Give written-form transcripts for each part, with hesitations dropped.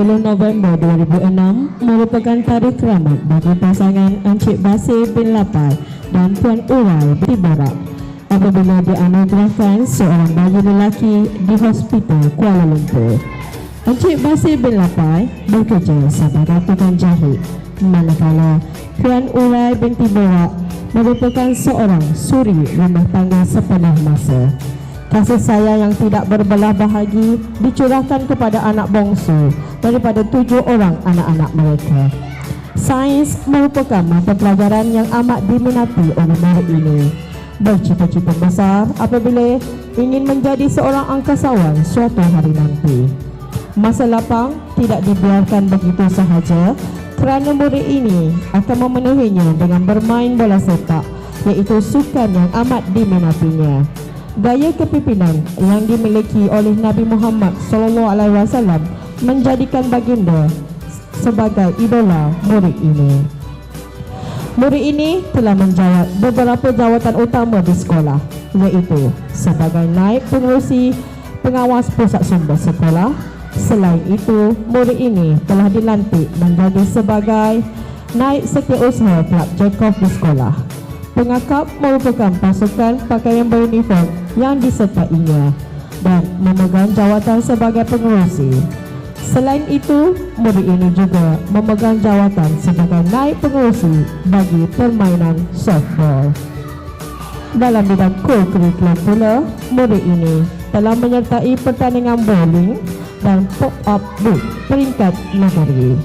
10 November 2006 merupakan tarikh keramat bagi pasangan Encik Basir bin Lapai dan Puan Urai bin Barak apabila dianugerahkan seorang bayi lelaki di Hospital Kuala Lumpur. Encik Basir bin Lapai bekerja sebagai tukang jahit, manakala Puan Urai binti Barak merupakan seorang suri rumah tangga sepenuh masa. Kasih sayang yang tidak berbelah bahagi dicurahkan kepada anak bongsu daripada 7 orang anak-anak mereka. Sains merupakan mata pelajaran yang amat diminati oleh murid ini. Bercita-cita besar apabila ingin menjadi seorang angkasawan suatu hari nanti. Masa lapang tidak dibiarkan begitu sahaja kerana murid ini akan memenuhinya dengan bermain bola sepak, iaitu sukan yang amat diminatinya. Gaya kepimpinan yang dimiliki oleh Nabi Muhammad SAW menjadikan baginda sebagai idola murid ini. Murid ini telah menjawat beberapa jawatan utama di sekolah, iaitu sebagai naib pengerusi pengawas pusat sumber sekolah. Selain itu, murid ini telah dilantik menjadi sebagai naib setiausaha kelab Jacob di sekolah. Pengakap merupakan pasukan pakaian beruniform yang disertainya dan memegang jawatan sebagai pengerusi. Selain itu, murid ini juga memegang jawatan sebagai naib pengerusi bagi permainan softball. Dalam bidang co-curricular pula, murid ini telah menyertai pertandingan bowling dan pop-up book peringkat negeri.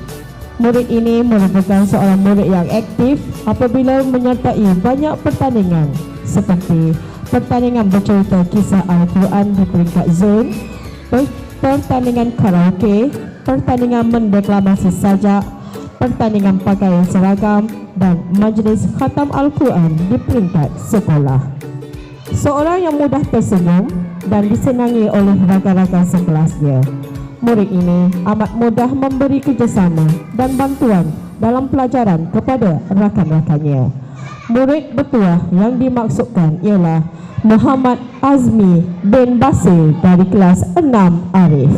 Murid ini merupakan seorang murid yang aktif apabila menyertai banyak pertandingan seperti pertandingan bercerita kisah Al-Quran di peringkat zon, pertandingan karaoke, pertandingan mendeklamasi sajak, pertandingan pakaian seragam dan majlis khatam Al-Quran di peringkat sekolah. Seorang yang mudah tersenyum dan disenangi oleh rakan-rakan sekelasnya. Murid ini amat mudah memberi kerjasama dan bantuan dalam pelajaran kepada rakan-rakannya. Murid bertuah yang dimaksudkan ialah Muhammad Azmi bin Basir dari kelas 6 Arif.